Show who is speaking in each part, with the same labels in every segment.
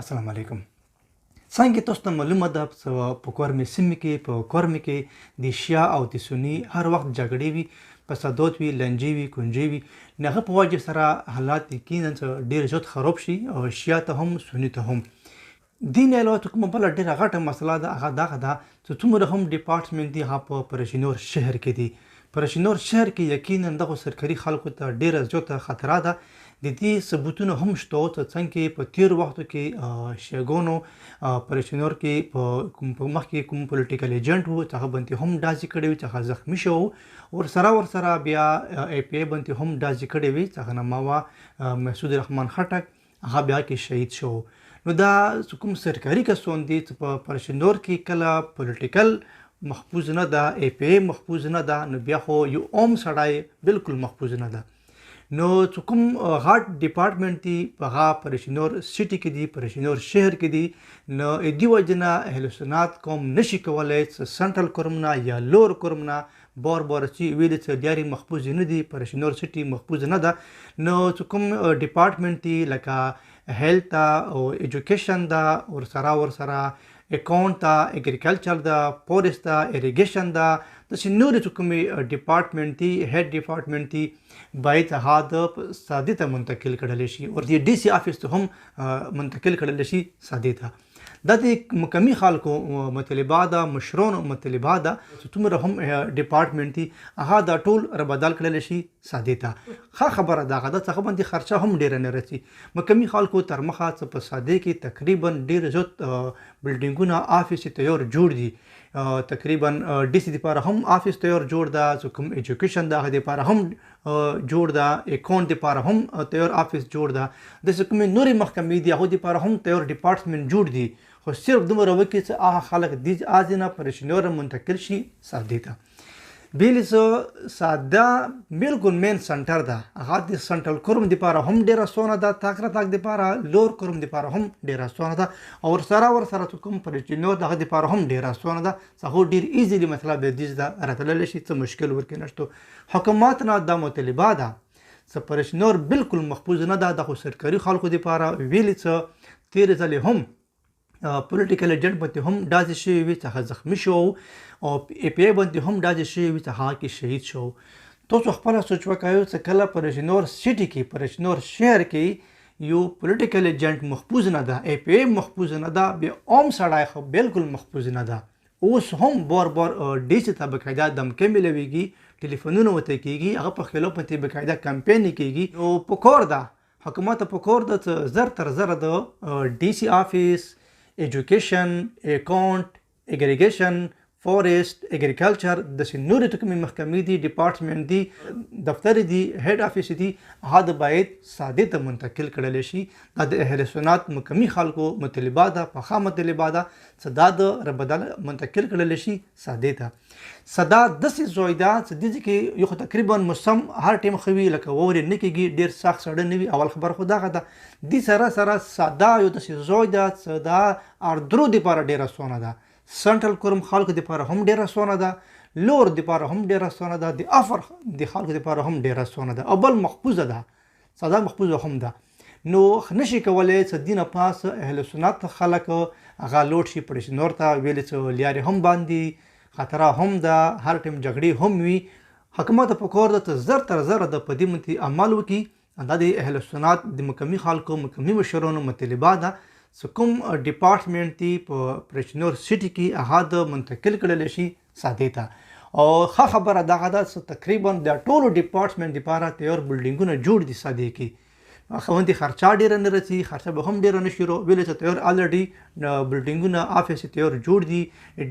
Speaker 1: السلام علیکم. څنګه تاسو ته معلومه ده په کورمې سیمې کې په کورمې کې د شیا او د سني هر وخت جګړې وي، فسادات وي، لنجې وي، کونجې وي. د هغه په وجه سره حالات یقینا ډېر زیات خراب شي او شیا ته هم سني ته هم. دې نه علاوه کومه بله ډېره غټه مسله ده هغه دغه ده چې څومره هم ډیپارټمنټ دي هغه په پرچینور شهر کې دي. پرچینور شهر کې یقینا دغه سرکاري خلکو ته ډېره زیاته خطره ده. د دې ثبوتونه هم شته چې څنګه په تیر وختو کې شیګونو پرچینور کې په مخکې کوم پولیټیکل ایجنټ وو چې هغه باندې هم ډازې کړې وي چې هغه زخمي شو، ورسره بیا ای پی ای باندې هم ډازې کړې وي چې هغه نامه وه مسعود رحمان خټک، هغه بیا کې شهید شو. نو دا کوم سرکاري کسان دي چې په پرچینور کې کله پولیټیکل محفوظ نه ده، ای پی ای محفوظ نه ده، نو بیا خو یو عام سړی بالکل محفوظ نه ده. نو چې کوم غټ ډیپارټمنټ دي په هغه پرچینور سیټي کې دي، پرچینور شهر کې دي، نو دې وجې نه اهلسنت قوم نشي کولی چې سنټرل کرم نه یا لوئر کرم نه بار چې ویلې چې لیارې محفوظ نه دي، پرچینور سیټي محفوظ نه ده. نو چې کوم ډیپارټمنټ دي لکه هیلث ده او ایجوکیشن ده، ورسره اکاونټ ده، اګریکلچر ده، فورسټ ده، اریګیشن ده، داسې نورې چې کومې ډیپارټمنټ دي هیډ ډیپارټمنټ دي باید هغه د سادې ته منتقل کړلی شي او د ډي سي آفیس ته هم منتقل کړلی شي سادې ته. دا د مقامي خلکو مطالبه ده، مشرانو مطالبه ده چې څومره هم ډیپارټمنټ دي هغه دا ټول ربدل کړلی شي سادې ته. ښه خبره دغه ده چې هغه باندې خرچه هم ډېره نه رسي. مقامي خلکو تر مخه چې په سادې کې تقریبا ډېر زیات بلډینګونه آفیس تیار جوړ دي، تقریبا ډي سي دپاره هم آفیس تیار جوړ ده، چې کوم ایجوکیشن ده هغه دپاره هم جوړ ده، اکاونټ دپاره هم تیار آفیس جوړ ده، داسې کومې نورې محکمې دي هغو دپاره هم تیار ډیپارټمنټ جوړ دي. خو صرف دومره وکړي چې هغه خلک دې نه پرچینور منتقل شي سادې ته. بیلې څه ساده بالکل مین سنټر ده، هغه د سنټرل کرم دپاره هم ډېره سونه ده، تاک دپاره لوئر کرم دپاره هم ډېره سونه ده، او ورسره چې کوم پرچینور دغه دپاره هم ډېره سونه ده چې هغه ډېر ایزیلي مطلب د دې ته راتللی شي، څه مشکل ورکې نشته. حکومت نه دا مطالبه ده چې پرچینور بالکل محفوظ نه ده. دغه سرکاري خلکو دپاره ویلې څه تېرې ځلې هم پولیټیکل ایجنټ باندې هم ډازې شوي وي چې هغه زخمي شو، او ای پی ای باندې هم ډازې شوي وي چې هغه کې شهید شو. تاسو خپله سوچ وکړئ چې کله پرچینور سیټي کې پرچینور شهر کې یو پولیټیکل ایجنټ محفوظ نه ده، ای پی ای محفوظ نه ده، بیا عام سړی خو بالکل محفوظ نه ده. اوس هم بار ډي سي ته باقاعده دمکې میلویږي، ټلیفونونه ورته کېږي، هغه په خلاف باندې باقاعده کمپین کېږي. نو پکار ده حکومت ته پکار ده چې زر تر زره د ډي سي آفیس، ایجوکیشن، اکاونټ، اګریګیشن، فورسټ، اګریکلچر، داسې نورې چې کومې محکمې دي، ډیپارټمنټ دي، دفتر دي، هیډ آفیس دي، هغه باید سادې ته منتقل کړلی شي. دا د اهلسنت مقامي خلکو مطالبه ده، پخه مطالبه ده چې دا د ربدل منتقل کړلی شي سادې ته. سدا داسې ځای ده چې دې کې یو خو تقریبا موسم هر ټایم ښه وي، لکه واورې نه کېږي، ډېر سخت ساړه نه وي. اول خبره خو دغه ده. دې سره ساده یو داسې ځای ده چې دا اردرو دپاره ډېره سونه ده، سنټرل کرم خلکو دپاره هم ډېره سونه ده، لوئر دپاره هم ډېره سونه ده، د افر د خلکو دپاره هم ډېره سونه ده، او بل محفوظه ده، ساده محفوظه هم ده. نو نشي کولی چې دې نه پاس اهلسنت خلک هغه لوډ شي پرچینور ته، ویلې چې لیارې هم باندې خطره هم ده، هر ټایم جګړې هم وي. حکومت ته پکار ده چې زر تر زره د په دې باندې عمل وکړي. دا د اهلسنت د مقامي خلکو مقامي مشرانو مطالبه ده چې کوم ډیپارټمنټ دي په پرچینور سیټي کې هغه د منتقل کړلی شي سادې ته. او ښه خبره دغه ده چې تقریبا د ټولو ډیپارټمنټ دپاره تیار بلډینګونه جوړ دي سادې کې. خوندې خرچه ډېره نه رسي، خرچه به هم ډېره نه شي ویلې چې تیار الریډي بلډینګونه آفیس تیار جوړ دي،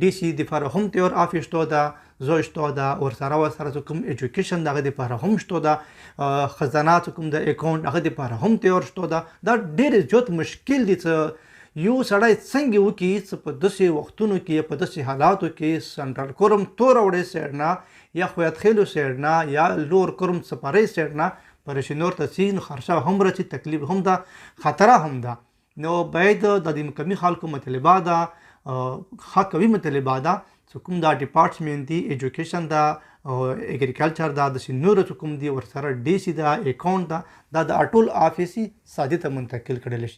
Speaker 1: ډي سي دپاره هم تیار آفیس شته ده، ځای شته ده، ورسره چې کوم ایجوکیشن دغه دپاره هم شته ده، خزانه چې کوم د اکاونټ هغه دپاره هم تیار شته ده. دا ډېر زیات مشکل دي چې یو سړی څنګه وکړي چې په داسې وختونو کې په داسې حالاتو کې سنټرل کرم توره وړې سایډ نه یا خویت خیلو سایډ نه یا لوئر کرم سپارې سایډ نه پرچینور ته ځي، نو خرچه هم رسي، تکلیف هم ده، خطره هم ده. نو باید د دې مقامي خلکو مطالبه ده، ښه قوي مطالبه ده چې کوم دا ډیپارټمنټ دي، ایجوکیشن ده، اګریکلچر ده، داسې نورو چې کوم دي ورسره ډي سي ده، اکاونټ ده، دا د ټول آفیسي سادې ته منتقل کړلی شي.